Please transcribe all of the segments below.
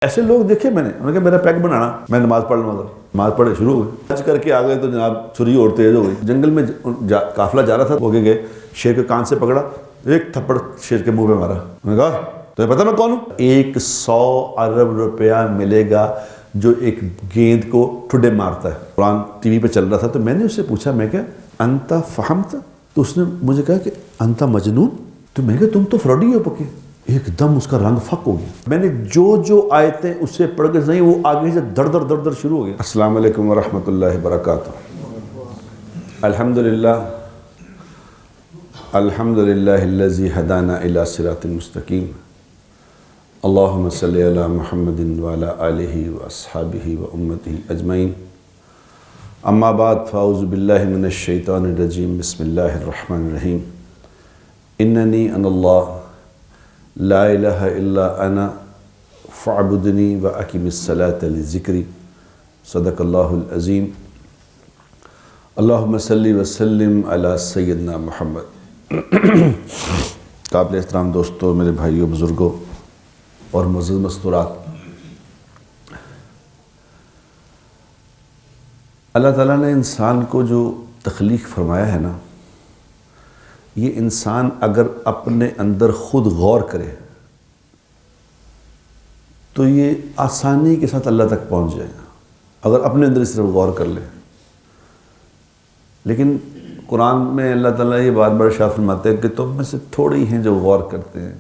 ایسے لوگ دیکھے میں نے، انہوں نے کہا میرا پیک بنانا، میں نماز پڑھ لوں گا۔ نماز پڑھے شروع ہو گئی، حج کر کے آ گئے تو جناب چھری اور تیز ہو گئی۔ جنگل میں قافلہ جا رہا تھا، وہ گئے شیر کے کان سے پکڑا، ایک تھپڑ شیر کے منہ پہ مارا۔ انہوں نے کہا تمہیں پتہ میں کون ہوں؟ 100 ارب روپیہ ملے گا جو ایک گیند کو ٹھڈے مارتا ہے۔ قرآن ٹی وی پہ چل رہا تھا تو میں نے اس سے پوچھا، میں کہا انت فہمت؟ تو اس نے مجھے کہا کہ انت مجنون؟ تو میں کہا تم تو فراڈی ہو پکے۔ ایک دم اس کا رنگ فک ہو گیا۔ میں نے جو آیتیں اس سے پڑھ کے نہیں، وہ آگے سے در در شروع ہو گیا۔ السلام علیکم ورحمۃ اللہ وبرکاتہ۔ الحمدللہ الذی ہدانا الی صراط مستقیم، اللہم صلی علی محمد وعلی آلہ واصحابہ وامتہ اجمعین، اما بعد فاعوذ باللہ من الشیطان الرجیم، بسم اللہ الرحمن الرحیم۔ اننی انا اللہ لا الہ الا انا فاعبدنی واقم الصلاۃ لذکری، صدق اللہ العظیم۔ اللہم صلی وسلم علی سیدنا محمد۔ قابل احترام دوستو، میرے بھائیوں، بزرگوں اور معزز مستورات، اللہ تعالیٰ نے انسان کو جو تخلیق فرمایا ہے نا، یہ انسان اگر اپنے اندر خود غور کرے تو یہ آسانی کے ساتھ اللہ تک پہنچ جائے گا، اگر اپنے اندر اس طرف غور کر لے۔ لیکن قرآن میں اللہ تعالیٰ یہ بات بڑا ارشاد فرماتے ہیں کہ تم میں سے تھوڑے ہی ہیں جو غور کرتے ہیں،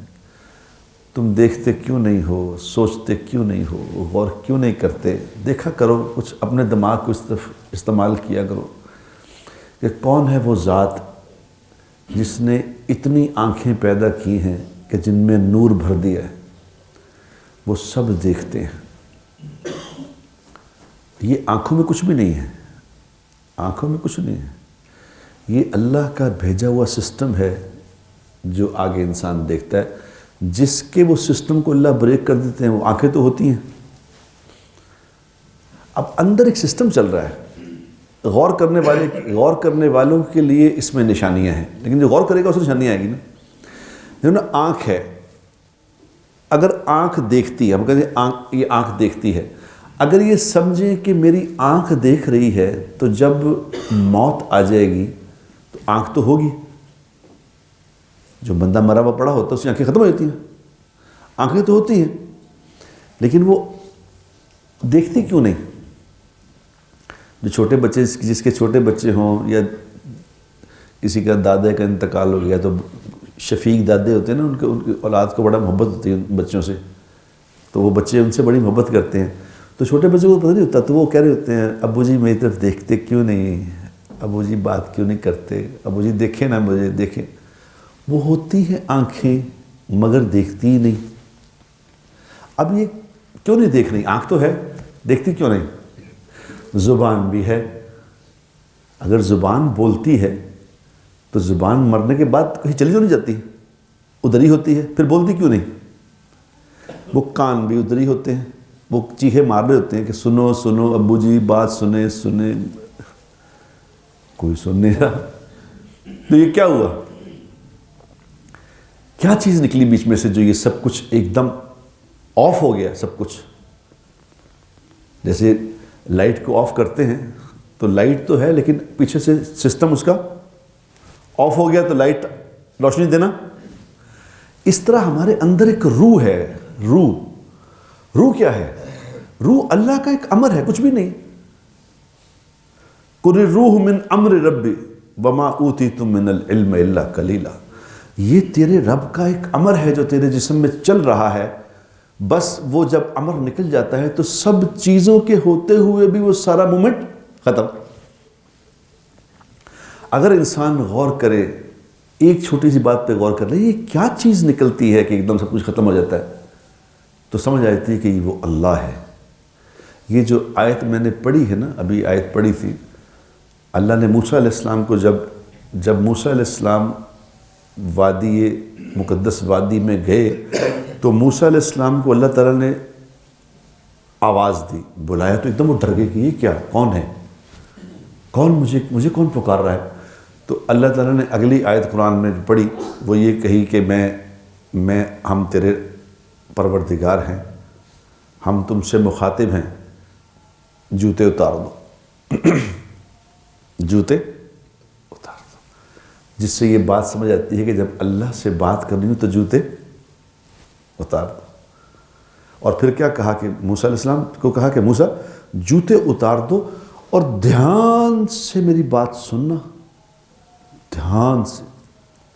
تم دیکھتے کیوں نہیں ہو، سوچتے کیوں نہیں ہو، غور کیوں نہیں کرتے؟ دیکھا کرو، کچھ اپنے دماغ کو اس طرف استعمال کیا کرو کہ کون ہے وہ ذات جس نے اتنی آنکھیں پیدا کی ہیں کہ جن میں نور بھر دیا ہے، وہ سب دیکھتے ہیں۔ یہ آنکھوں میں کچھ بھی نہیں ہے، آنکھوں میں کچھ نہیں ہے، یہ اللہ کا بھیجا ہوا سسٹم ہے جو آگے انسان دیکھتا ہے۔ جس کے وہ سسٹم کو اللہ بریک کر دیتے ہیں، وہ آنکھیں تو ہوتی ہیں۔ اب اندر ایک سسٹم چل رہا ہے، غور کرنے والوں کے لیے اس میں نشانیاں ہیں، لیکن جو غور کرے گا اس میں نشانیاں آئیں گی نا۔ جو نا آنکھ ہے، اگر آنکھ دیکھتی ہے، ہم کہتے ہیں یہ آنکھ دیکھتی ہے، اگر یہ سمجھیں کہ میری آنکھ دیکھ رہی ہے تو جب موت آ جائے گی تو آنکھ تو ہوگی۔ جو بندہ مرا ہوا پڑا ہوتا ہے اس کی آنکھیں ختم ہو جاتی ہیں، آنکھیں تو ہوتی ہیں، لیکن وہ دیکھتی کیوں نہیں؟ جو چھوٹے بچے، جس کے چھوٹے بچے ہوں یا کسی کا دادے کا انتقال ہو گیا تو شفیق دادے ہوتے ہیں نا، ان کی اولاد کو بڑا محبت ہوتی ہے ان بچوں سے، تو وہ بچے ان سے بڑی محبت کرتے ہیں، تو چھوٹے بچوں کو پتہ نہیں ہوتا، تو وہ کہہ رہے ہوتے ہیں ابو جی میری طرف دیکھتے کیوں نہیں، ابو جی بات کیوں نہیں کرتے، ابو جی دیکھیں نا مجھے، دیکھیں۔ وہ ہوتی ہیں آنکھیں مگر دیکھتی ہی نہیں۔ اب یہ کیوں نہیں دیکھ رہی؟ آنکھ تو ہے، دیکھتی کیوں نہیں؟ زبان بھی ہے، اگر زبان بولتی ہے تو زبان مرنے کے بعد کہیں چلی تو نہیں جاتی، ادھر ہی ہوتی ہے، پھر بولتی کیوں نہیں؟ وہ کان بھی ادھر ہی ہوتے ہیں، وہ چیخے مار رہے ہوتے ہیں کہ سنو سنو ابو جی بات سنیں، کوئی سن نہیں رہا۔ تو یہ کیا ہوا؟ کیا چیز نکلی بیچ میں سے جو یہ سب کچھ ایک دم آف ہو گیا؟ سب کچھ جیسے لائٹ کو آف کرتے ہیں تو لائٹ تو ہے لیکن پیچھے سے سسٹم اس کا آف ہو گیا تو لائٹ روشنی دینا۔ اس طرح ہمارے اندر ایک روح ہے۔ روح کیا ہے؟ روح اللہ کا ایک امر ہے، کچھ بھی نہیں۔ قُلِ الرُّوحُ مِنْ أَمْرِ رَبِّ وَمَا أُوتِيتُم مِّنَ الْعِلْمِ إِلَّا قَلِيلًا۔ یہ تیرے رب کا ایک امر ہے جو تیرے جسم میں چل رہا ہے، بس وہ جب امر نکل جاتا ہے تو سب چیزوں کے ہوتے ہوئے بھی وہ سارا مومنٹ ختم۔ اگر انسان غور کرے، ایک چھوٹی سی بات پہ غور کر لے، یہ کیا چیز نکلتی ہے کہ ایک دم سب کچھ ختم ہو جاتا ہے، تو سمجھ آتی ہے کہ وہ اللہ ہے۔ یہ جو آیت میں نے پڑھی ہے نا، ابھی آیت پڑھی تھی، اللہ نے موسیٰ علیہ السلام کو جب موسیٰ علیہ السلام مقدس وادی میں گئے تو موسیٰ علیہ السلام کو اللہ تعالیٰ نے آواز دی، بلایا، تو ایک دم وہ ڈر گئے کہ یہ کیا، کون ہے، مجھے کون پکار رہا ہے؟ تو اللہ تعالیٰ نے اگلی آیت قرآن میں پڑھی، وہ یہ کہی کہ ہم تیرے پروردگار ہیں، ہم تم سے مخاطب ہیں، جوتے اتار دو جوتے اتار دو، جس سے یہ بات سمجھ آتی ہے کہ جب اللہ سے بات کرنی ہو تو جوتے اتار دو۔ اور پھر کیا کہا کہ موسیٰ علیہ السلام کو کہا کہ موسیٰ جوتے اتار دو اور دھیان سے میری بات سننا، دھیان سے،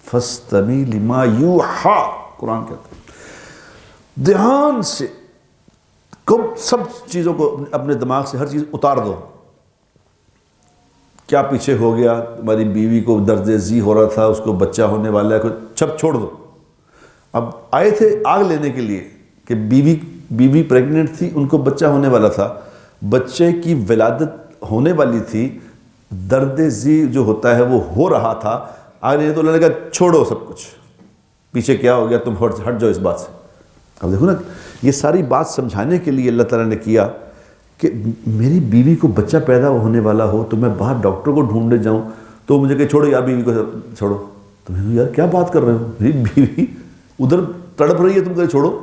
فَاسْتَمِعْ لِمَا يُوحَىٰ، قرآن کہتا ہے دھیان سے سب چیزوں کو اپنے دماغ سے ہر چیز اتار دو۔ کیا پیچھے ہو گیا، تمہاری بیوی کو درد ذی ہو رہا تھا، اس کو بچہ ہونے والا ہے، سب چھوڑ دو۔ اب آئے تھے آگ لینے کے لیے کہ بیوی پریگننٹ تھی، ان کو بچہ ہونے والا تھا، بچے کی ولادت ہونے والی تھی، درد ذی جو ہوتا ہے وہ ہو رہا تھا، آگ لینے تو اللہ نے کہا چھوڑو سب کچھ، پیچھے کیا ہو گیا، تم ہٹ جاؤ اس بات سے۔ اب دیکھو نا، یہ ساری بات سمجھانے کے لیے اللہ تعالیٰ نے کیا کہ میری بیوی کو بچہ پیدا ہونے والا ہو تو میں باہر ڈاکٹر کو ڈھونڈنے جاؤں تو مجھے کہ چھوڑو یار بیوی کو چھوڑو، تو میں یار کیا بات کر رہے ہو، میری بیوی ادھر تڑپ رہی ہے، تم کہے چھوڑو۔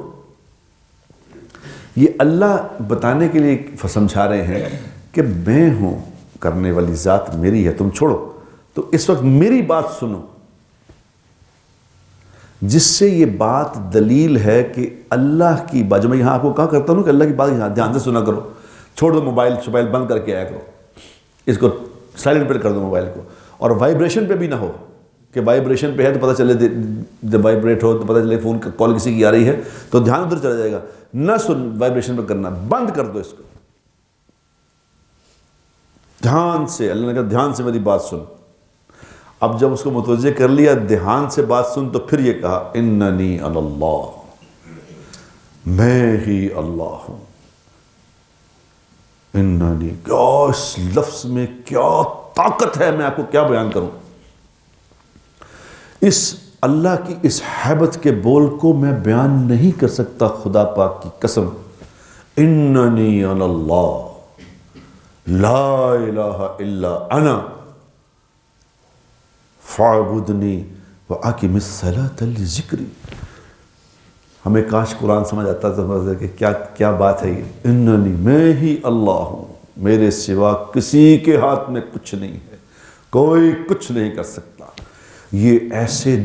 یہ اللہ بتانے کے لیے سمجھا رہے ہیں کہ میں ہوں، کرنے والی ذات میری ہے، تم چھوڑو۔ تو اس وقت میری بات سنو، جس سے یہ بات دلیل ہے کہ اللہ کی بات، جو میں یہاں آپ کو کہا کرتا ہوں کہ اللہ کی بات یہاں دھیان سے سنا کرو، چھوڑ دو موبائل بند کر کے آیا کرو، اس کو سائلنٹ پہ کر دو موبائل کو، اور وائبریشن پہ بھی نہ ہو کہ وائبریشن پہ ہے تو پتہ چلے جب وائبریٹ ہو تو پتہ چلے فون کال کسی کی آ رہی ہے تو دھیان ادھر چلا جائے گا، نہ سن وائبریشن پہ کرنا، بند کر دو اس کو دھیان سے۔ اللہ نے کہا دھیان سے میری بات سن۔ اب جب اس کو متوجہ کر لیا دھیان سے بات سن، تو پھر یہ کہا اننی انا اللہ، میں ہی اللہ ہوں۔ اننی، کیا اس لفظ میں کیا طاقت ہے، میں آپ کو کیا بیان کروں۔ اس اللہ کی اس ہیبت کے بول کو میں بیان نہیں کر سکتا، خدا پاک کی قسم۔ اننی انا اللہ لا الہ الا انا فاعبدنی واقم الصلاۃ لذکری۔ ہمیں کاش قرآن سمجھ آتا تو کہ کیا بات ہے یہ، اننی، میں ہی اللہ ہوں، میرے سوا کسی کے ہاتھ میں کچھ نہیں ہے، کوئی کچھ نہیں کر سکتا۔ یہ ایسے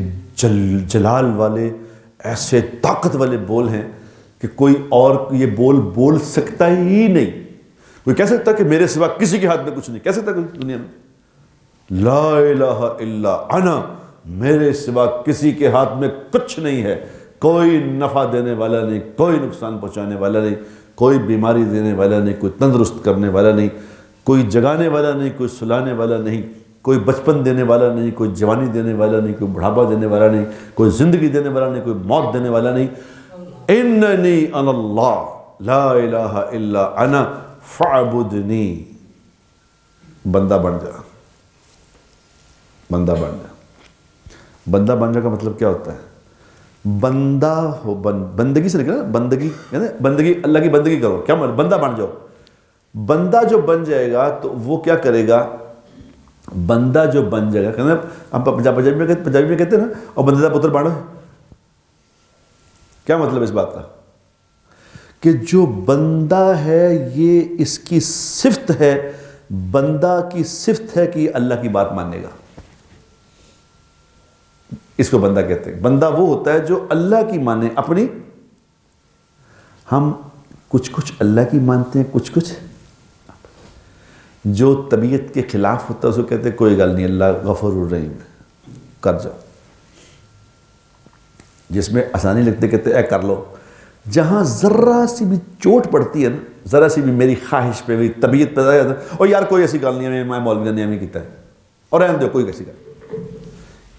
جلال والے، ایسے طاقت والے بول ہیں کہ کوئی اور یہ بول سکتا ہی نہیں۔ کوئی کہہ سکتا کہ میرے سوا کسی کے ہاتھ میں کچھ نہیں، کہہ سکتا کوئی دنیا میں؟ لا الہ الا انا، میرے سوا کسی کے ہاتھ میں کچھ نہیں ہے، کوئی نفع دینے والا نہیں، کوئی نقصان پہنچانے والا نہیں، کوئی بیماری دینے والا نہیں، کوئی تندرست کرنے والا نہیں، کوئی جگانے والا نہیں، کوئی سلانے والا نہیں، کوئی بچپن دینے والا نہیں، کوئی جوانی دینے والا نہیں، کوئی بڑھاپا دینے والا نہیں، کوئی زندگی دینے والا نہیں، کوئی موت دینے والا نہیں۔ اننی انا اللہ لا الہ الا انا فاعبدنی، بندہ بن جا، بندہ بن جا۔ بندہ بن جا کا مطلب کیا ہوتا ہے؟ بندہ ہو، بندگی سے نکلا، بندگی بندگی، اللہ کی بندگی کرو، کیا مطلب؟ بندہ بن جاؤ۔ بندہ جو بن جائے گا تو وہ کیا کرے گا؟ بندہ جو بن جائے گا، ہم پنجابی میں کہتے ہیں نا، اور بندے دا پتر بن۔ کیا مطلب اس بات کا؟ کہ جو بندہ ہے یہ اس کی صفت ہے، بندہ کی صفت ہے کہ یہ اللہ کی بات مانے گا، اس کو بندہ کہتے ہیں۔ بندہ وہ ہوتا ہے جو اللہ کی مانے اپنی۔ ہم کچھ اللہ کی مانتے ہیں، کچھ جو طبیعت کے خلاف ہوتا ہے اس کو کہتے ہیں کوئی گل نہیں، اللہ غفور الرحیم ہے، کر جاؤ۔ جس میں آسانی لگتے کہتے اے کر لو۔ جہاں ذرا سی بھی چوٹ پڑتی ہے نا، ذرا سی بھی میری خواہش پہ، میری طبیعت پہ جاتا ہے، اور یار کوئی ایسی گل نہیں ہے، میں مولوی نے ہمیں کیتا ہے، اور رہنے دو، کوئی کیسی گل،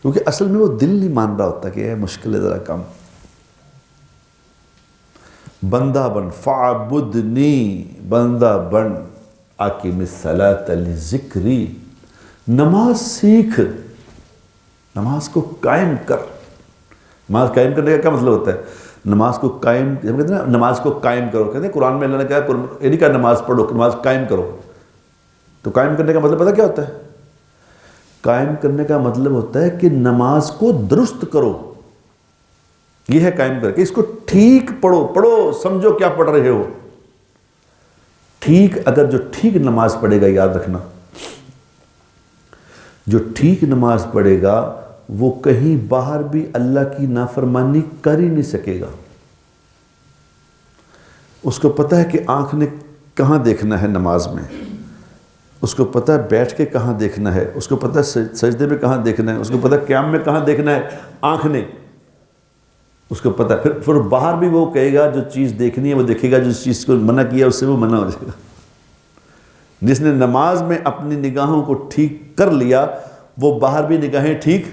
کیونکہ اصل میں وہ دل نہیں مان رہا ہوتا کہ مشکل ہے ذرا کم۔ بندہ بن، فاعبدنی، بندہ بن، اقم الصلاۃ لذکری، نماز سیکھ، نماز کو قائم کر۔ نماز قائم کرنے کا کیا مطلب ہوتا ہے؟ نماز کو قائم، جب کہتے ہیں نا نماز کو قائم کرو، کہتے ہیں قرآن میں اللہ نے کہا، یہ نہیں کہا نماز پڑھو، نماز قائم کرو۔ تو قائم کرنے کا مطلب پتہ کیا ہوتا ہے؟ قائم کرنے کا مطلب ہوتا ہے کہ نماز کو درست کرو، یہ ہے قائم کر کے، اس کو ٹھیک پڑھو، سمجھو کیا پڑھ رہے ہو، ٹھیک اگر جو ٹھیک نماز پڑھے گا، یاد رکھنا، جو ٹھیک نماز پڑھے گا وہ کہیں باہر بھی اللہ کی نافرمانی کر ہی نہیں سکے گا۔ اس کو پتہ ہے کہ آنکھ نے کہاں دیکھنا ہے نماز میں، اس کو پتہ ہے بیٹھ کے کہاں دیکھنا ہے، اس کو پتہ ہے سجدے میں کہاں دیکھنا ہے، اس کو پتہ ہے قیام میں کہاں دیکھنا ہے، آنکھ نے اس کو پتہ ہے۔ پھر باہر بھی وہ کہے گا، جو چیز دیکھنی ہے وہ دیکھے گا، جس چیز کو منع کیا اس سے وہ منع ہو جائے گا۔ جس نے نماز میں اپنی نگاہوں کو ٹھیک کر لیا وہ باہر بھی نگاہیں ٹھیک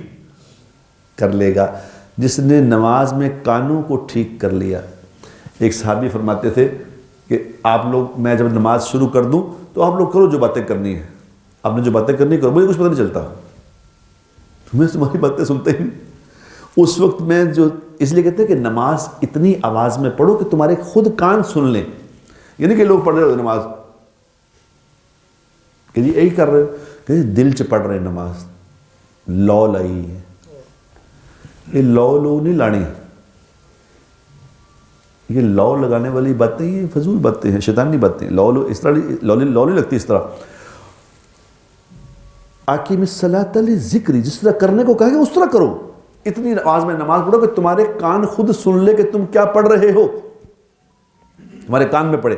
کر لے گا۔ جس نے نماز میں کانوں کو ٹھیک کر لیا، ایک صحابی فرماتے تھے کہ آپ لوگ، میں جب نماز شروع کر دوں تو آپ لوگ کرو جو باتیں کرنی ہیں، آپ نے جو باتیں کرنی کرو، مجھے کچھ پتہ نہیں چلتا، میں تمہاری باتیں سنتا ہی نہیں۔ اس وقت میں جو، اس لیے کہتے ہیں کہ نماز اتنی آواز میں پڑھو کہ تمہارے خود کان سن لیں، یعنی کہ لوگ پڑھ رہے ہو نماز کہ جی یہی کر رہے ہو، کہ جی دل سے پڑھ رہے ہیں نماز، لو لائی ہے، یہ لو نہیں لانی، یہ لو لگانے والی باتیں، یہ فضول باتیں ہیں، شیطانی باتیں، لو اس طرح لو نہیں لگتی اس طرح۔ اقیم الصلاۃ لذکری، جس طرح کرنے کو کہا گیا اس طرح کرو، اتنی آواز میں نماز پڑھو کہ تمہارے کان خود سن لے کہ تم کیا پڑھ رہے ہو، تمہارے کان میں پڑھے،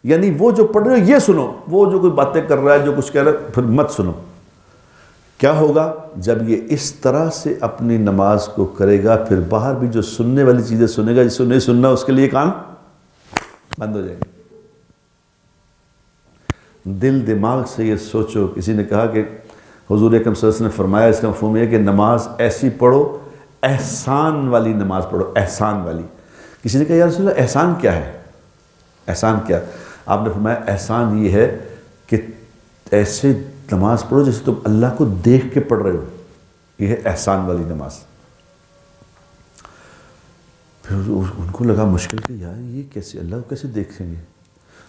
یعنی وہ جو پڑھ رہے ہو یہ سنو، وہ جو کوئی باتیں کر رہا ہے، جو کچھ کہہ رہا ہے پھر مت سنو۔ کیا ہوگا جب یہ اس طرح سے اپنی نماز کو کرے گا، پھر باہر بھی جو سننے والی چیزیں سنے گا، جس کو نہیں سننا اس کے لیے کان بند ہو جائے گا۔ دل دماغ سے یہ سوچو، کسی نے کہا کہ حضور اکرم صلی اللہ علیہ وسلم نے فرمایا، اس کا مفہوم یہ ہے کہ نماز ایسی پڑھو، احسان والی نماز پڑھو، احسان والی۔ کسی نے کہا یا رسول اللہ احسان کیا ہے؟ احسان کیا؟ آپ نے فرمایا احسان یہ ہے کہ ایسے نماز پڑھو جیسے تم اللہ کو دیکھ کے پڑھ رہے ہو، یہ ہے احسان والی نماز۔ پھر ان کو لگا مشکل کہ یار یہ کیسے، اللہ کو کیسے دیکھیں گے؟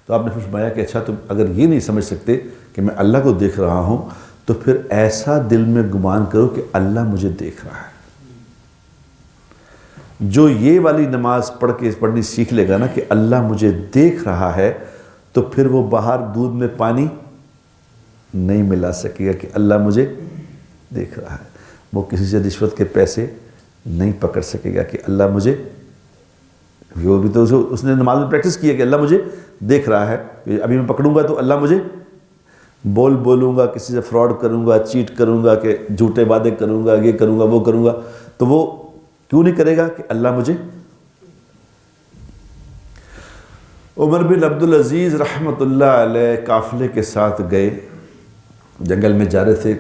تو آپ نے فرمایا کہ اچھا تم اگر یہ نہیں سمجھ سکتے کہ میں اللہ کو دیکھ رہا ہوں تو پھر ایسا دل میں گمان کرو کہ اللہ مجھے دیکھ رہا ہے۔ جو یہ والی نماز پڑھنی سیکھ لے گا نا کہ اللہ مجھے دیکھ رہا ہے، تو پھر وہ باہر دودھ میں پانی نہیں ملا سکے گا کہ اللہ مجھے دیکھ رہا ہے۔ وہ کسی سے رشوت کے پیسے نہیں پکڑ سکے گا کہ اللہ مجھے، وہ بھی تو اس نے نماز میں پریکٹس کی ہے کہ اللہ مجھے دیکھ رہا ہے، ابھی میں پکڑوں گا تو اللہ مجھے، بولوں گا، کسی سے فراڈ کروں گا، چیٹ کروں گا، کہ جھوٹے وعدے کروں گا، یہ کروں گا وہ کروں گا، تو وہ کیوں نہیں کرے گا کہ اللہ مجھے۔ عمر بن عبدالعزیز رحمۃ اللہ علیہ قافلے کے ساتھ گئے، جنگل میں جا رہے تھے،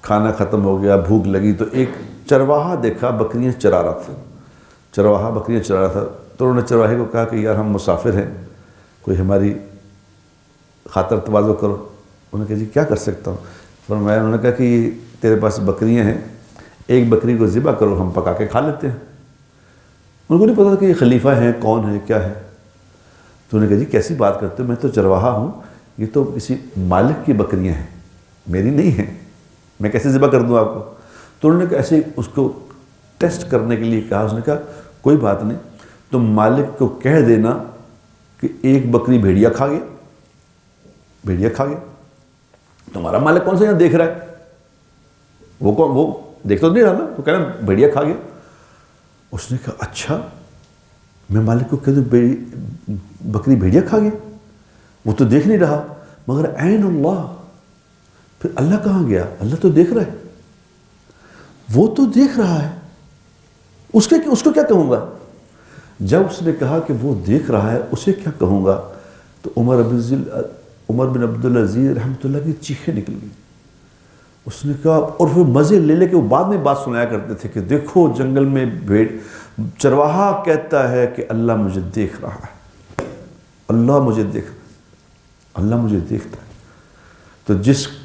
کھانا ختم ہو گیا، بھوک لگی، تو ایک چرواہا دیکھا بکریاں چرا رہا تھا، چرواہا بکریاں چرا رہا تھا، تو انہوں نے چرواہے کو کہا کہ یار ہم مسافر ہیں، کوئی ہماری خاطر تواضع کرو۔ انہوں نے کہا جی کیا کر سکتا ہوں؟ فرمایا، انہوں نے کہا کہ تیرے پاس بکریاں ہیں، ایک بکری کو ذبح کرو، ہم پکا کے کھا لیتے ہیں۔ ان کو نہیں پتا تھا کہ یہ خلیفہ ہیں، کون ہے، کیا ہے۔ تو انہوں نے کہا جی کیسی بات کرتے ہو، میں تو چرواہا ہوں، یہ تو کسی مالک کی بکریاں ہیں، میری نہیں ہیں، میں کیسے ذبح کر دوں آپ کو؟ تو انہوں نے کہا ایسے اس کو ٹیسٹ کرنے کے لیے کہا، اس نے کہا کوئی بات نہیں، تم مالک کو کہہ دینا کہ ایک بکری بھیڑیا کھا گیا، بھیڑیا کھا گیا، تمہارا مالک کون سا یہاں دیکھ رہا ہے، وہ دیکھ تو نہیں رہا نا، تو کہنا بھیڑیا کھا گیا۔ اس نے کہا اچھا، میں مالک کو کہہ دوں بکری بھیڑیا کھا گیا، وہ تو دیکھ نہیں رہا، مگر عین اللہ، پھر اللہ کہاں گیا؟ اللہ تو دیکھ رہا ہے، وہ تو دیکھ رہا ہے، اس کو کیا کہوں گا؟ جب اس نے کہا کہ وہ دیکھ رہا ہے، اسے کیا کہوں گا، تو عمر بن عبدالعزیز رحمۃ اللہ کی چیخیں نکل گئی۔ اس نے کہا، اور پھر مزے لے لے کے وہ بعد میں بات سنایا کرتے تھے کہ دیکھو جنگل میں چرواہا کہتا ہے کہ اللہ مجھے دیکھ رہا ہے، اللہ مجھے دیکھ رہا ہے، اللہ مجھے دیکھتا ہے۔ تو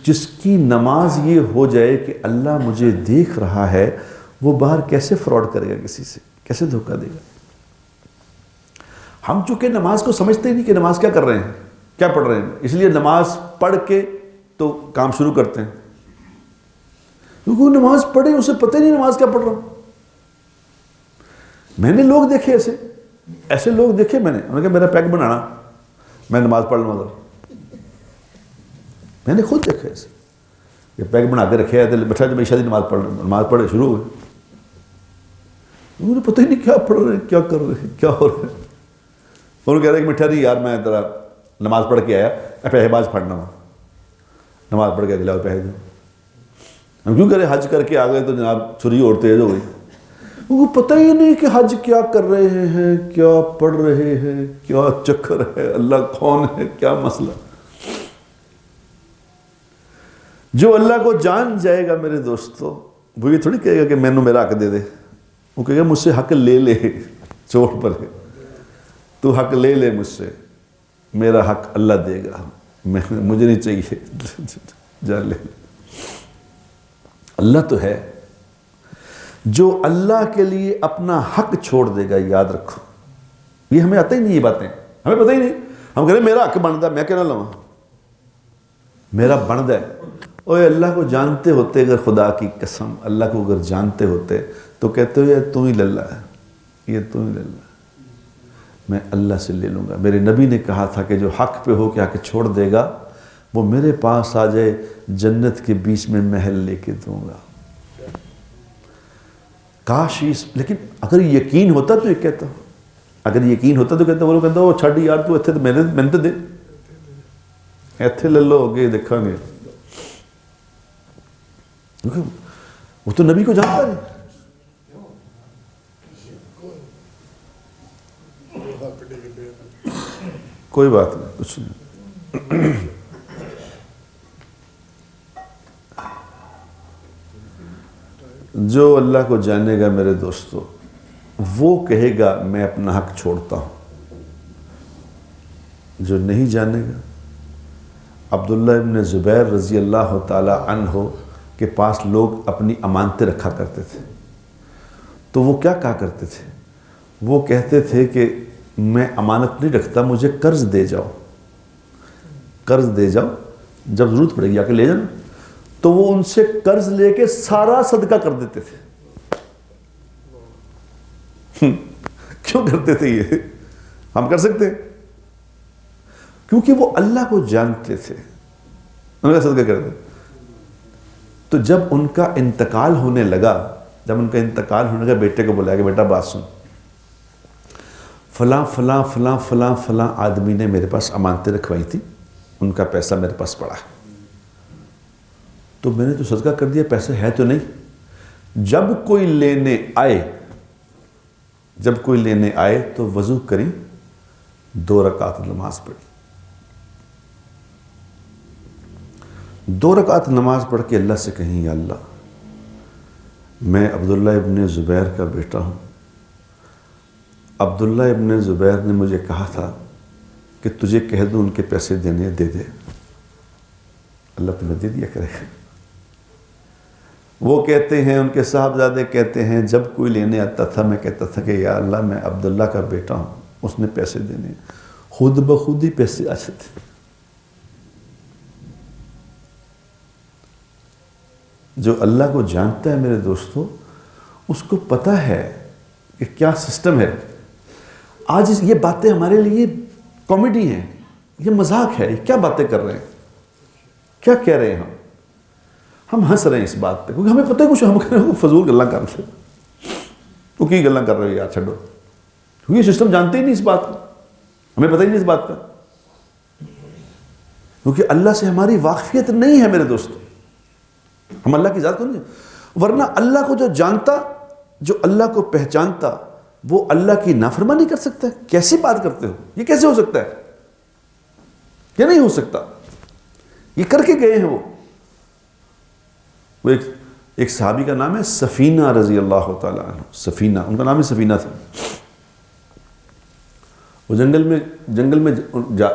جس کی نماز یہ ہو جائے کہ اللہ مجھے دیکھ رہا ہے، وہ باہر کیسے فراڈ کرے گا کسی سے، کیسے دھوکہ دے گا؟ ہم چونکہ نماز کو سمجھتے ہی نہیں کہ نماز کیا کر رہے ہیں، کیا پڑھ رہے ہیں، اس لیے نماز پڑھ کے تو کام شروع کرتے ہیں، کیونکہ وہ نماز پڑھے اسے پتہ ہی نہیں نماز کیا پڑھ رہا ہوں۔ میں نے لوگ دیکھے ایسے لوگ دیکھے، میں نے انہوں نے کہا میرا پیک بنانا، میں نماز پڑھ لوں اگر. میں نے خود دیکھا اسے, یہ پیک بنا کے رکھے ہے, بیٹھا جب عشاء دی نماز پڑھے شروع ہو گئی, مجھے پتہ ہی نہیں کیا پڑھ رہے ہیں, کیا کر رہے ہیں, کیا ہو رہا ہے. انہوں کہہ رہے کہ مٹھا نہیں یار, میں ذرا نماز پڑھ کے آیا, پیسے باز پڑھنا ہوا, نماز پڑھ کے دلاؤ پیسے دو. ہم کیوں کرے, حج کر کے آ گئے تو جناب چھری اور تیز ہو گئی. وہ پتہ ہی نہیں کہ حج کیا کر رہے ہیں, کیا پڑھ رہے ہیں, کیا چکر ہے, اللہ کون ہے, کیا مسئلہ. جو اللہ کو جان جائے گا میرے دوستو, وہ یہ تھوڑی کہے گا کہ میں نے میرا حق دے دے. وہ کہے گا مجھ سے حق لے لے, چوٹ پر ہے, تو حق لے لے مجھ سے, میرا حق اللہ دے گا, مجھے نہیں چاہیے, جا لے. اللہ تو ہے جو اللہ کے لیے اپنا حق چھوڑ دے گا, یاد رکھو. یہ ہمیں آتا ہی نہیں, یہ باتیں ہمیں پتہ ہی نہیں. ہم کہہ رہے میرا حق بنتا ہے, میں کہنا لوں میرا بنتا ہے. اوے اللہ کو جانتے ہوتے, اگر خدا کی قسم اللہ کو اگر جانتے ہوتے تو کہتے ہو یہ تو ہی للہ ہے, یہ تو ہی للہ, میں اللہ سے لے لوں گا. میرے نبی نے کہا تھا کہ جو حق پہ ہو کے حق چھوڑ دے گا وہ میرے پاس آ جائے, جنت کے بیچ میں محل لے کے دوں گا. کاش لیکن اگر یقین ہوتا تو یہ کہتا, اگر یقین ہوتا تو کہتا, وہ کہتا وہ چھڑ یار تو اتنے تو میں نے تو دے, اتنے لے لو اگے دیکھا گے. وہ تو نبی کو جانتا نہیں. کوئی بات نہیں, کچھ نہیں. جو اللہ کو جانے گا میرے دوستو, وہ کہے گا میں اپنا حق چھوڑتا ہوں. جو نہیں جانے گا, عبداللہ ابن زبیر رضی اللہ تعالی عنہ کے پاس لوگ اپنی امانتیں رکھا کرتے تھے, تو وہ کیا کہا کرتے تھے, وہ کہتے تھے کہ میں امانت نہیں رکھتا, مجھے قرض دے جاؤ, قرض دے جاؤ, جب ضرورت پڑے گی آ کے لے جانا. تو وہ ان سے قرض لے کے سارا صدقہ کر دیتے تھے. کیوں کرتے تھے یہ, ہم کر سکتے ہیں؟ کیونکہ وہ اللہ کو جانتے تھے, ان کا صدقہ کرتے. تو جب ان کا انتقال ہونے لگا, بیٹے کو بلایا کہ بیٹا بات سن, فلاں فلاں فلاں فلاں فلاں آدمی نے میرے پاس امانتیں رکھوائی تھی, ان کا پیسہ میرے پاس پڑا ہے, تو میں نے تو صدقہ کر دیا, پیسے ہے تو نہیں. جب کوئی لینے آئے تو وضو کری, 2 رکعت نماز پڑھی. 2 رکعت نماز پڑھ کے اللہ سے کہیں یا اللہ میں عبداللہ ابن زبیر کا بیٹا ہوں, عبداللہ ابن زبیر نے مجھے کہا تھا کہ تجھے کہہ دوں ان کے پیسے دینے, دے دے, اللہ تمہیں دے دیا کرے. وہ کہتے ہیں, ان کے صاحبزادے کہتے ہیں, جب کوئی لینے آتا تھا میں کہتا تھا کہ یا اللہ میں عبداللہ کا بیٹا ہوں, اس نے پیسے دینے, خود بخود ہی پیسے آ جاتے. جو اللہ کو جانتا ہے میرے دوستو, اس کو پتہ ہے کہ کیا سسٹم ہے. آج یہ باتیں ہمارے لیے کامیڈی ہیں, یہ مذاق ہے, یہ کیا باتیں کر رہے ہیں, کیا کہہ رہے ہیں ہم ہنس رہے ہیں اس بات پہ, کیونکہ ہمیں پتہ ہے کچھ, ہم کہہ رہے ہیں فضول گلاں کر رہے ہیں. تو کی گلاں کر رہے ہو یار, چھڈو, کیونکہ یہ سسٹم جانتے ہی نہیں اس بات کو, ہمیں پتہ ہی نہیں اس بات کا, کیونکہ اللہ سے ہماری واقفیت نہیں ہے میرے دوستو. ہم اللہ کی ذات کو نہیں, ورنہ اللہ کو جو جانتا, جو اللہ کو پہچانتا, وہ اللہ کی نافرمانی کر سکتا ہے. کیسی بات کرتے ہو, یہ کیسے ہو سکتا ہے, یہ نہیں ہو سکتا. یہ کر کے گئے ہیں. وہ ایک صحابی کا نام ہے سفینہ رضی اللہ تعالیٰ عنہ, سفینہ, ان کا نام ہی سفینہ تھا. وہ جنگل میں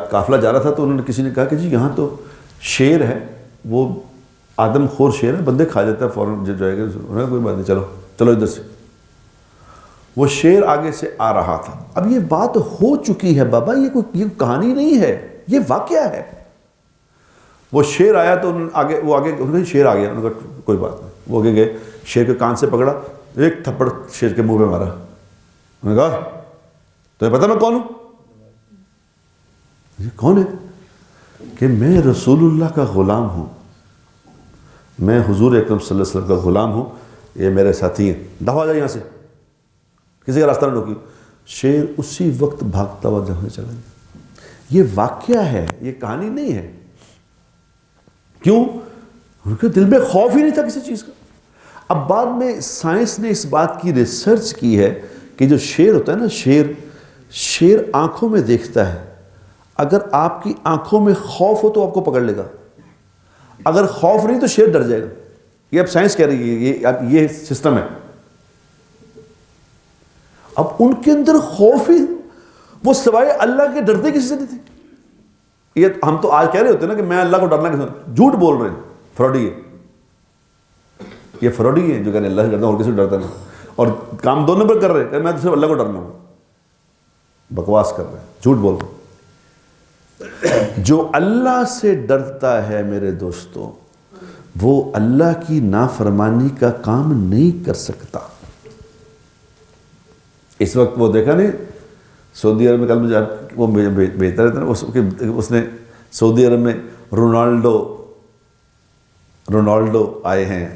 قافلہ جا رہا تھا, تو انہوں نے کسی نے کہا کہ جی یہاں تو شیر ہے, وہ آدم خور شیر ہے, بندے کھا جاتا ہے فوراً جائے گا, کوئی بات نہیں, چلو ادھر سے. وہ شیر آگے سے آ رہا تھا. اب یہ بات ہو چکی ہے بابا, یہ کہانی نہیں ہے, یہ واقعہ ہے. وہ شیر آیا تو وہ آگے شیر آ گیا, انہوں نے کہا کوئی بات نہیں. وہ آگے گئے, شیر کے کان سے پکڑا, ایک تھپڑ شیر کے منہ پہ مارا. انہوں نے کہا تمہیں پتہ میں کون ہوں, یہ کون ہے؟ کہ میں رسول اللہ کا غلام ہوں، میں حضور اکرم صلی اللہ علیہ وسلم کا غلام ہوں، یہ میرے ساتھی ہیں، دفع ہو جائے یہاں سے، کسی کا راستہ نہ روکیے۔ شیر اسی وقت بھاگتا ہوا جہاں چلا گیا۔ یہ واقعہ ہے، یہ کہانی نہیں ہے۔ کیوں؟ ان کے دل میں خوف ہی نہیں تھا کسی چیز کا۔ اب بعد میں سائنس نے اس بات کی ریسرچ کی ہے کہ جو شیر ہوتا ہے نا، شیر آنکھوں میں دیکھتا ہے، اگر آپ کی آنکھوں میں خوف ہو تو آپ کو پکڑ لے گا، اگر خوف نہیں تو شیر ڈر جائے گا۔ یہ اب سائنس کہہ رہی ہے، یہ سسٹم ہے۔ اب ان کے اندر خوف ہی، وہ سوائے اللہ کے ڈرتے کسی سے نہیں تھے۔ یہ ہم تو آج کہہ رہے ہوتے ہیں نا کہ میں اللہ کو ڈرنا کسی، جھوٹ بول رہے ہیں، فراڈی ہے یہ، فراڈی ہے جو کہہ رہے ہیں اللہ سے ڈرتا ہوں اور کسی سے ڈرتا نہیں، اور کام دو نمبر کر رہے ہیں کہ میں تو صرف اللہ کو ڈرنا ہوں، بکواس کر رہے ہیں، جھوٹ بول رہے ہیں۔ جو اللہ سے ڈرتا ہے میرے دوستو، وہ اللہ کی نافرمانی کا کام نہیں کر سکتا۔ اس وقت وہ دیکھا نہیں سعودی عرب میں، کل مجھے وہ بھیجتا رہتا نا، اس نے سعودی عرب میں رونالڈو آئے ہیں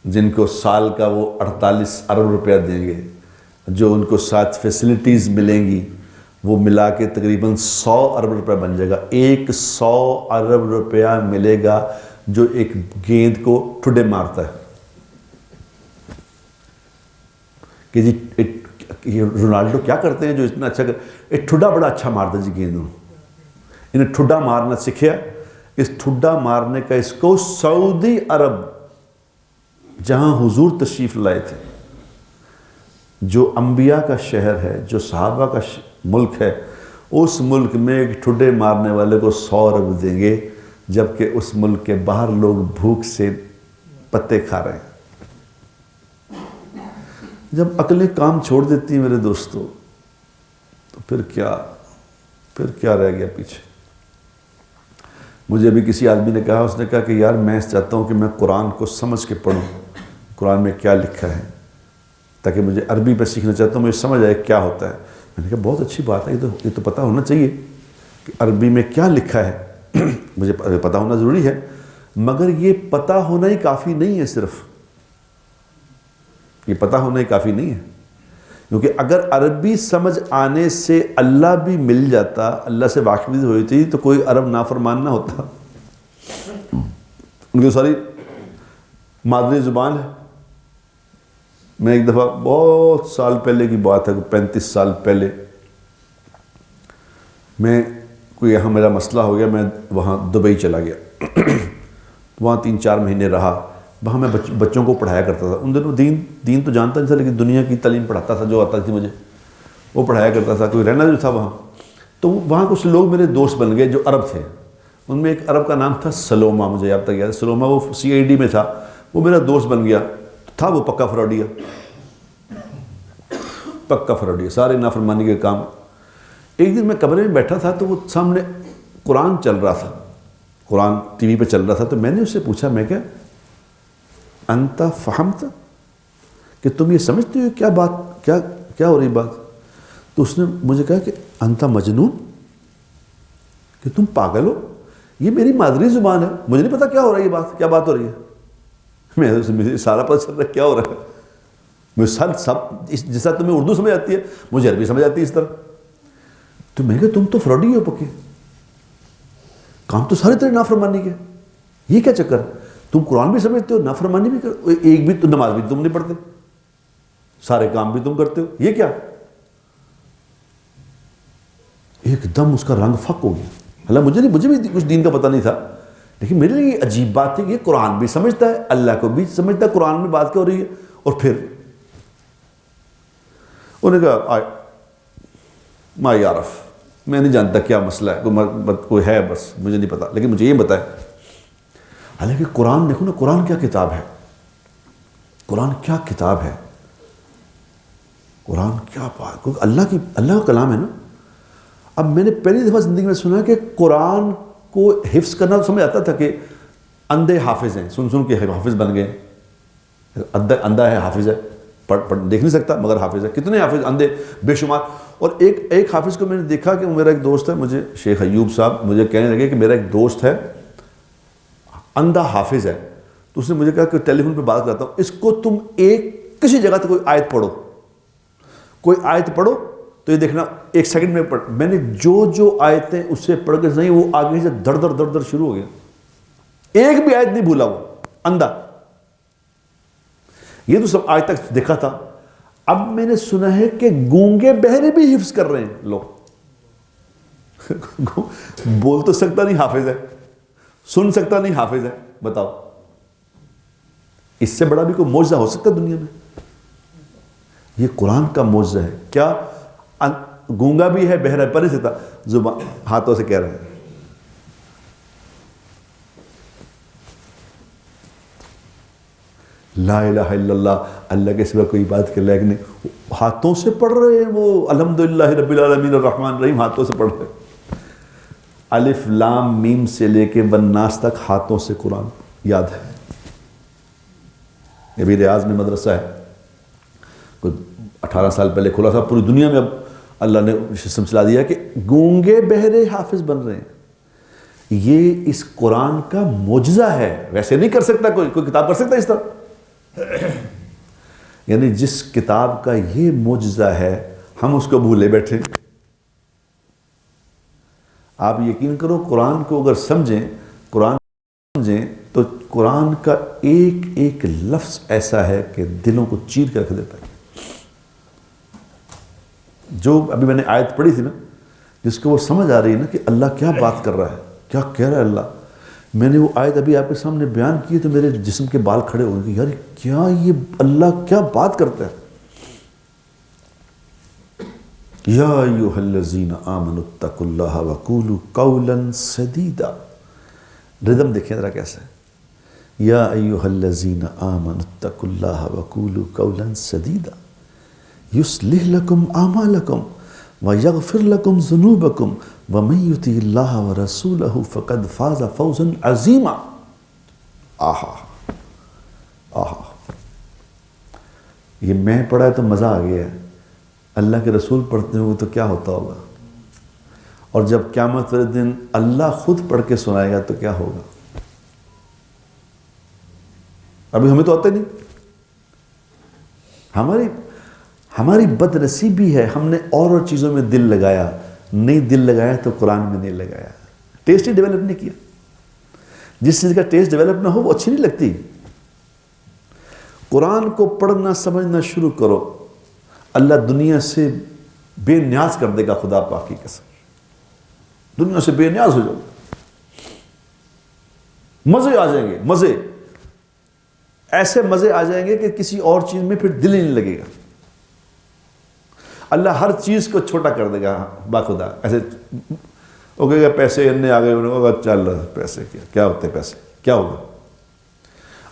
جن کو سال کا وہ 48 ارب روپیہ دیں گے، جو ان کو ساتھ فیسلٹیز ملیں گی وہ ملا کے تقریباً 100 ارب روپیہ بن جائے گا۔ 100 ارب روپیہ ملے گا جو ایک گیند کو ٹھڈے مارتا ہے کہ جی یہ رونالڈو کیا کرتے ہیں جو اتنا اچھا ایک ٹھڈا بڑا اچھا مارتا ہے جی گیند، انہیں ٹھڈا مارنا سیکھیا۔ اس ٹھڈا مارنے کا اس کو سعودی عرب جہاں حضور تشریف لائے تھے، جو انبیاء کا شہر ہے، جو صحابہ کا ملک ہے، اس ملک میں ایک ٹھڈے مارنے والے کو 100 ارب دیں گے، جبکہ اس ملک کے باہر لوگ بھوک سے پتے کھا رہے ہیں۔ جب عقلیں کام چھوڑ دیتی ہیں میرے دوستو تو پھر کیا رہ گیا پیچھے۔ مجھے ابھی کسی آدمی نے کہا، اس نے کہا کہ یار میں چاہتا ہوں کہ میں قرآن کو سمجھ کے پڑھوں، قرآن میں کیا لکھا ہے، تاکہ مجھے عربی پہ سیکھنا چاہتا ہوں، مجھے سمجھ آئے کیا ہوتا ہے۔ میں نے کہا بہت اچھی بات ہے، یہ تو پتہ ہونا چاہیے کہ عربی میں کیا لکھا ہے، مجھے پتہ ہونا ضروری ہے، مگر یہ پتہ ہونا ہی کافی نہیں ہے، صرف یہ پتہ ہونا ہی کافی نہیں ہے، کیونکہ اگر عربی سمجھ آنے سے اللہ بھی مل جاتا، اللہ سے واقفیت ہوئی تھی، تو کوئی عرب نافرمان نہ ہوتا۔ ان کی ساری مادری زبان ہے۔ میں ایک دفعہ بہت سال پہلے کی بات ہے، 35 سال پہلے، میں کوئی یہاں میرا مسئلہ ہو گیا، میں وہاں دبئی چلا گیا، وہاں 3-4 مہینے رہا، وہاں میں بچوں کو پڑھایا کرتا تھا۔ ان دنوں دین تو جانتا نہیں تھا، لیکن دنیا کی تعلیم پڑھاتا تھا، جو آتا تھی مجھے وہ پڑھایا کرتا تھا، کوئی رہنا جو تھا وہاں۔ تو وہاں کچھ لوگ میرے دوست بن گئے جو عرب تھے، ان میں ایک عرب کا نام تھا سلوما، مجھے یاد تک یاد ہے، سلوما، وہ CID میں تھا، وہ میرا دوست بن گیا، تھا وہ پکا فراڈیا، سارے نافرمانی کے کام۔ ایک دن میں کمرے میں بیٹھا تھا تو وہ سامنے قرآن چل رہا تھا، قرآن ٹی وی پہ چل رہا تھا، تو میں نے اس سے پوچھا، میں کیا انت فہمت، کہ تم یہ سمجھتے ہو کیا بات، کیا ہو رہی بات؟ تو اس نے مجھے کہا کہ انت مجنون، کہ تم پاگل ہو، یہ میری مادری زبان ہے، مجھے نہیں پتا کیا ہو رہا ہے، یہ بات کیا بات ہو رہی ہے، مجھے سارا پتہ چل رہا ہے کیا ہو رہا ہے، مجھے سب جس طرح تمہیں اردو سمجھ آتی ہے مجھے عربی سمجھ آتی ہے اس طرح۔ تو میں کہا تم تو فراڈی ہو پکے، کام تو سارے طرح نافرمانی کے، یہ کیا چکر، تم قرآن بھی سمجھتے ہو، نافرمانی بھی کرتے، ایک بھی تو نماز بھی تم نہیں پڑھتے، سارے کام بھی تم کرتے ہو، یہ کیا؟ ایک دم اس کا رنگ فک ہو گیا۔ حالانکہ مجھے بھی کچھ دین کا پتہ نہیں تھا، لیکن میرے لیے یہ عجیب بات تھی کہ یہ قرآن بھی سمجھتا ہے، اللہ کو بھی سمجھتا ہے، قرآن میں بات کیا ہو رہی ہے، اور پھر انہوں نے کہا ما یعرف، میں نہیں جانتا کیا مسئلہ ہے، کوئی ہے بس مجھے نہیں پتا، لیکن مجھے یہ بتائے۔ حالانکہ قرآن دیکھو نا، قرآن کیا کتاب ہے، قرآن کیا کتاب ہے، قرآن کیا بات، کیونکہ اللہ کا کلام ہے نا۔ اب میں نے پہلی دفعہ زندگی میں سنا کہ قرآن کو حفظ کرنا تو سمجھ آتا تھا کہ اندھے حافظ ہیں، سن کے حافظ بن گئے، اندھا ہے حافظ ہے، دیکھ نہیں سکتا مگر حافظ ہے، کتنے حافظ اندھے بے شمار، اور ایک حافظ کو میں نے دیکھا کہ میرا ایک دوست ہے، مجھے شیخ ایوب صاحب مجھے کہنے لگے کہ میرا ایک دوست ہے اندھا حافظ ہے، تو اس نے مجھے کہا کہ ٹیلی فون پہ بات کرتا ہوں، اس کو تم کسی جگہ تک کوئی آیت پڑھو تو یہ دیکھنا 1 سیکنڈ میں پڑھ. میں نے جو آیتیں اس سے پڑھ کے نہیں، وہ آگے سے دھڑ دھڑ شروع ہو گیا، ایک بھی آیت نہیں بھولا، وہ اندھا. یہ تو سب آج تک دیکھا تھا. اب میں نے سنا ہے کہ گونگے بہرے بھی حفظ کر رہے ہیں لوگ. بول تو سکتا نہیں حافظ ہے، سن سکتا نہیں حافظ ہے. بتاؤ اس سے بڑا بھی کوئی معجزہ ہو سکتا ہے دنیا میں؟ یہ قرآن کا معجزہ ہے. کیا گونگا بھی ہے، بہرا پڑھ نہیں سکتا، زبان ہاتھوں سے کہہ رہے ہیں. لا الہ الا اللہ، اللہ کے سوا کوئی بات کے لائق نہیں، ہاتھوں سے پڑھ رہے ہیں. وہ الحمدللہ رب العالمین الرحمن الرحیم ہاتھوں سے پڑھ رہے ہیں. الف لام میم سے لے کے والناس تک ہاتھوں سے قرآن یاد ہے. یہ بھی ریاض میں مدرسہ ہے، کوئی 18 سال پہلے کھلا تھا. پوری دنیا میں اب اللہ نے سلسلہ دیا کہ گونگے بہرے حافظ بن رہے ہیں. یہ اس قرآن کا معجزہ ہے. ویسے نہیں کر سکتا کوئی کتاب کر سکتا اس طرح. یعنی جس کتاب کا یہ معجزہ ہے ہم اس کو بھولے بیٹھے. آپ یقین کرو قرآن کو اگر سمجھیں تو قرآن کا ایک ایک لفظ ایسا ہے کہ دلوں کو چیر کر رکھ دیتا ہے. جو ابھی میں نے آیت پڑھی تھی نا، جس کو وہ سمجھ آ رہی ہے نا کہ اللہ کیا بات کر رہا ہے، کیا کہہ رہا ہے اللہ. میں نے وہ آیت ابھی آپ کے سامنے بیان کی تو میرے جسم کے بال کھڑے ہو گئے کہ یار کیا یہ اللہ کیا بات کرتا ہے. یا ایھا الذین آمنوا اتقوا اللہ وقولوا قولا سدیدا. ردم دیکھیں ذرا کیسا ہے. یا ایھا الذین آمنوا اتقوا اللہ وقولوا قولا سدیدا یصلح لکم اعمالکم وَيَغْفِرْ لَكُمْ ذُنُوبَكُمْ وَمَنْ يُطِعِ اللَّهَ وَرَسُولَهُ فَقَدْ فَازَ فَوْزًا عَظِيمًا. یہ میں پڑھا ہے تو مزہ آ گیا ہے. اللہ کے رسول پڑھتے ہوئے تو کیا ہوتا ہوگا. اور جب قیامت والے دن اللہ خود پڑھ کے سنائے گا تو کیا ہوگا. ابھی ہمیں تو آتا نہیں. ہماری بد نصیبی ہے، ہم نے اور چیزوں میں دل لگایا، نہیں دل لگایا تو قرآن میں نہیں لگایا. ٹیسٹ ہی ڈیولپ نہیں کیا. جس چیز کا ٹیسٹ ڈیولپ نہ ہو وہ اچھی نہیں لگتی. قرآن کو پڑھنا سمجھنا شروع کرو، اللہ دنیا سے بے نیاز کر دے گا. خدا پاک کی قسم دنیا سے بے نیاز ہو جاؤ. مزے آ جائیں گے، مزے ایسے مزے آ جائیں گے کہ کسی اور چیز میں پھر دل ہی نہیں لگے گا. اللہ ہر چیز کو چھوٹا کر دے گا. باخدا ایسے وہ کہے گا پیسے انہیں آ گئے، چل رہا پیسے کیا ہوتے ہیں، پیسے کیا ہوگا.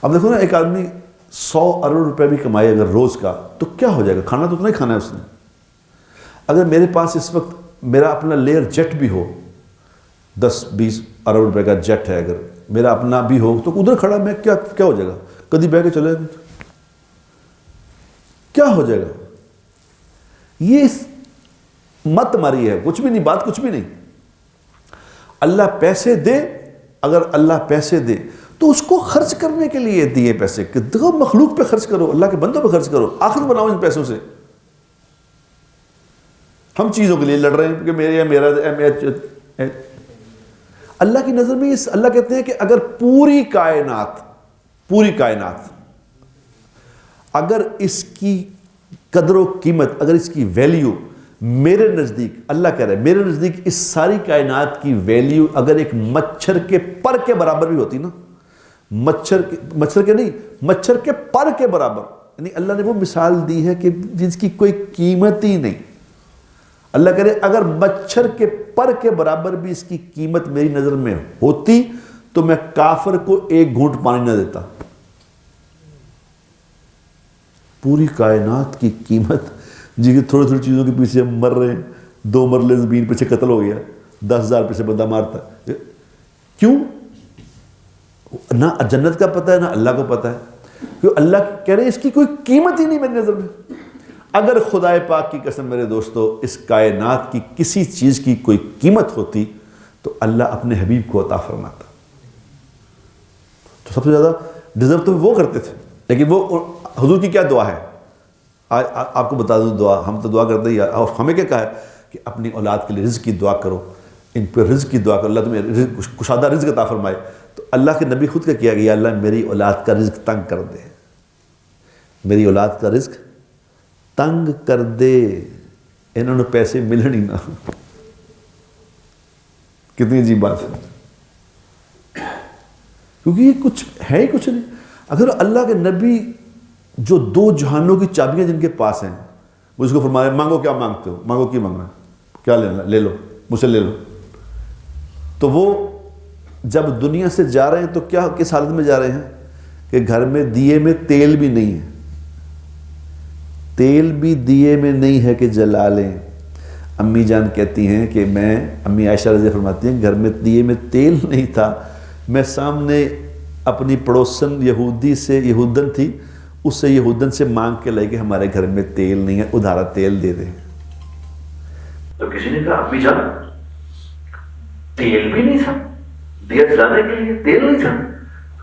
اب دیکھو نا، ایک آدمی 100 ارب روپے بھی کمائے اگر روز کا تو کیا ہو جائے گا. کھانا تو اتنا ہی کھانا ہے اس نے. اگر میرے پاس اس وقت میرا اپنا لیئر جیٹ بھی ہو، 10-20 ارب روپے کا جیٹ ہے، اگر میرا اپنا بھی ہو تو ادھر کھڑا میں کیا ہو جائے گا. کدی بہ کے چلے کیا ہو جائے گا. یہ مت ماری ہے، کچھ بھی نہیں، بات کچھ بھی نہیں. اللہ پیسے دے، اگر اللہ پیسے دے تو اس کو خرچ کرنے کے لیے دیے پیسے کہ دیکھو مخلوق پہ خرچ کرو، اللہ کے بندوں پہ خرچ کرو، آخرت بناؤ ان پیسوں سے. ہم چیزوں کے لیے لڑ رہے ہیں کہ میرا اللہ کی نظر میں اللہ کہتے ہیں کہ اگر پوری کائنات اگر اس کی قدر و قیمت، اگر اس کی ویلیو میرے نزدیک، اللہ کہہ رہا ہے میرے نزدیک اس ساری کائنات کی ویلیو اگر ایک مچھر کے پر کے برابر بھی ہوتی نا، مچھر کے پر کے برابر، یعنی اللہ نے وہ مثال دی ہے کہ جس کی کوئی قیمت ہی نہیں. اللہ کہہ رہے اگر مچھر کے پر کے برابر بھی اس کی قیمت میری نظر میں ہوتی تو میں کافر کو ایک گھونٹ پانی نہ دیتا. پوری کائنات کی قیمت جی کہ تھوڑی چیزوں کے پیچھے ہم مر رہے ہیں. 2 مرلے زمین پیچھے قتل ہو گیا، 10,000 پیچھے بندہ مارتا ہے. کیوں؟ نہ جنت کا پتہ ہے نہ اللہ کو پتہ ہے. کیوں؟ اللہ کہہ رہے ہیں اس کی کوئی قیمت ہی نہیں میری نظر میں. اگر خدائے پاک کی قسم میرے دوستو اس کائنات کی کسی چیز کی کوئی قیمت ہوتی تو اللہ اپنے حبیب کو عطا فرماتا. تو سب سے زیادہ ڈیزرو تو وہ کرتے تھے. لیکن وہ حضور کی کیا دعا ہے, آپ کو بتا دوں دعا, ہم تو دعا کرتے ہی, اور ہمیں کیا کہا ہے کہ اپنی اولاد کے لیے رزق کی دعا کرو, ان پہ رزق کی دعا کرو, اللہ تمہیں کشادہ رزق عطا فرمائے. تو اللہ کے نبی خود کا کیا گیا, اللہ میری اولاد کا رزق تنگ کر دے, میری اولاد کا رزق تنگ کر دے, انہوں نے پیسے ملن ہی نہ. کتنی عجیب بات ہے, کیونکہ یہ کچھ ہے ہی کچھ نہیں. اگر اللہ کے نبی جو 2 جہانوں کی چابیاں جن کے پاس ہیں, وہ اس کو فرمایا مانگو کیا مانگتے ہو, مانگو کی مانگنا, کیا لینا لے لو, مجھ سے لے لو. تو وہ جب دنیا سے جا رہے ہیں تو کیا کس حالت میں جا رہے ہیں کہ گھر میں دیے میں تیل بھی نہیں ہے, تیل بھی دیے میں نہیں ہے کہ جلا لیں. امی جان کہتی ہیں کہ میں, امی عائشہ رضی فرماتی ہیں, گھر میں دیے میں تیل نہیں تھا, میں سامنے اپنی پڑوسن یہودی سے, یہودن تھی, اس سے یہودن سے مانگ کے لائے کہ ہمارے گھر میں تیل نہیں ہے, ادھارا تیل دے دیں. تو کسی نے کہا امی جان تیل بھی نہیں تھا, دیا جلانے کے لیے تیل نہیں تھا.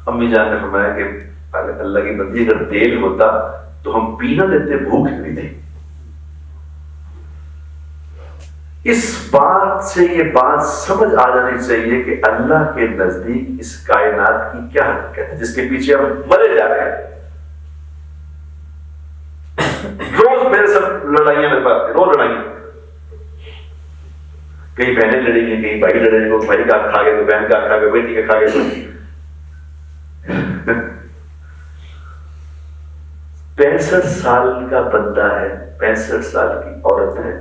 امی جان نے فرمایا کہ اللہ کی بندی اگر تیل ہوتا تو ہم پی نہ لیتے, بھوک نہیں تھی. اس بات سے یہ بات سمجھ آ جانی چاہیے کہ اللہ کے نزدیک اس کائنات کی کیا حقیقت ہے جس کے پیچھے ہم مرے جا رہے ہیں. روز میرے ساتھ لڑائیاں میرے پاس, روز لڑائیاں, کئی بہنیں لڑیں گی, کئی بھائی لڑیں گے, بھائی کا کھا گئے تو بہن کا کھا گئے, بیٹی کا کھا گئے. 65 سال کا بندہ ہے, 65 سال کی عورت ہے,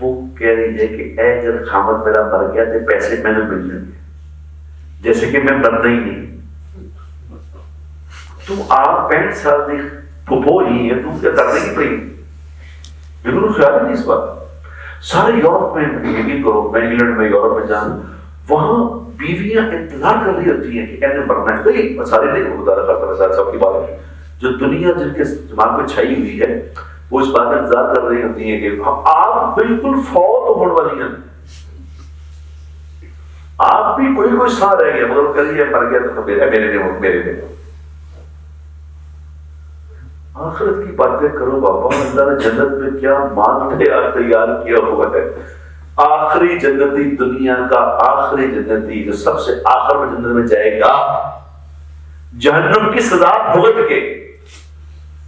وہ کہہ رہی ہے کہ اے اگر خامد میرا مر گیا تو پیسے میں نے مل جائیں گے, جیسے کہ میں مرنا ہی نہیں. تم آپ 65 سال کی پھپھو ہی ہے, تم کیا کرنے کی پڑی, بالکل خیال نہیں اس بات. سارے یورپ میں یہ کرو, میں انگلینڈ میں یورپ میں جاؤں, وہاں بیویاں انتظار کر رہی ہوتی ہیں کہ ایسے مرنا ہے. تو سارے نہیں خدا رکھا سب کی بات ہے, جو دنیا جن کے دماغ میں چھائی ہوئی ہے وہ اس بات کا انتظار کر رہی ہوتی ہیں کہ آپ بالکل فوت ہونے والی ہیں, آپ بھی کوئی سا رہ گیا, مگر کریے مر گیا تو میرے لیے. آخرت کی باتیں کرو بابا, اللہ نے جنت میں کیا مال تیار کیا ہوا ہے. آخری جنتی, دنیا کا آخری جنتی جو سب سے آخر میں جنت میں جائے گا, جہنم کی سزا بھگت کے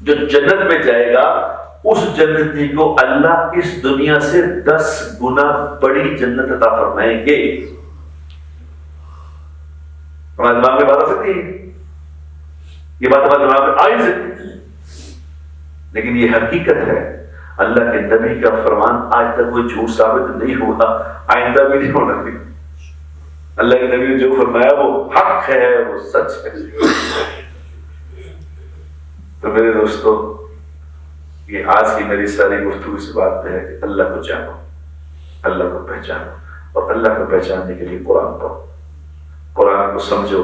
جو جنت میں جائے گا, اس جنتی کو اللہ اس دنیا سے 10 گنا بڑی جنت عطا فرمائیں گے. ہمارے دماغ میں بات آ سکتی ہے, یہ بات ہمارے دماغ میں آ ہی سکتی ہے, لیکن یہ حقیقت ہے. اللہ کے نبی کا فرمان آج تک کوئی جھوٹ ثابت نہیں ہوا, آئندہ بھی نہیں ہونا چاہیے. اللہ کے نبی نے جو فرمایا وہ حق ہے, وہ سچ ہے. تو میرے دوستو, یہ آج کی میری ساری گفتگو اس بات پہ ہے کہ اللہ کو جانو, اللہ کو پہچانو, اور اللہ کو پہچاننے کے لیے قرآن پڑھو, قرآن کو سمجھو,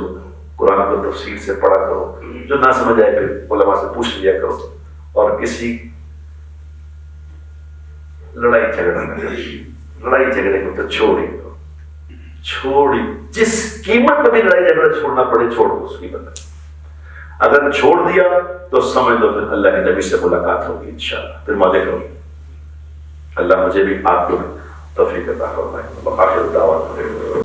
قرآن کو تفصیل سے پڑھا کرو, جو نہ سمجھ آئے پھر علماء سے پوچھ لیا کرو, اور کسی لڑائی جھگڑے کو تو چھوڑی دو, چھوڑی, جس قیمت پہ بھی لڑائی جھگڑا چھوڑنا پڑے چھوڑ دو اس قیمت. اگر چھوڑ دیا تو سمجھ لو پھر اللہ کے نبی سے ملاقات ہوگی انشاءاللہ, پھر مزے کرو. اللہ مجھے بھی آپ کو توفیق عطا فرمائے. آخر دعوت